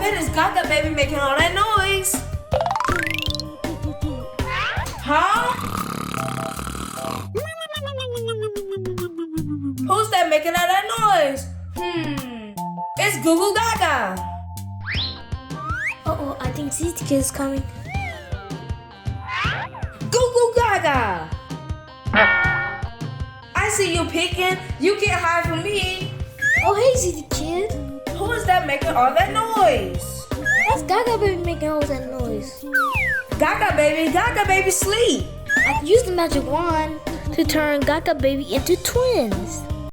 bet it's Gaga Baby making all that noise. Huh? Who's that making all that noise? It's Goo Goo Gaga. Uh-oh, I think Zizi Kid is coming. Goo Goo Gaga. I see you peeking. You can't hide from me. Oh, hey, Zizi Kid. Who is that making all that noise? That's Gaga Baby making all that noise. Gaga Baby sleep. I used the magic wand to turn Gaga Baby into twins.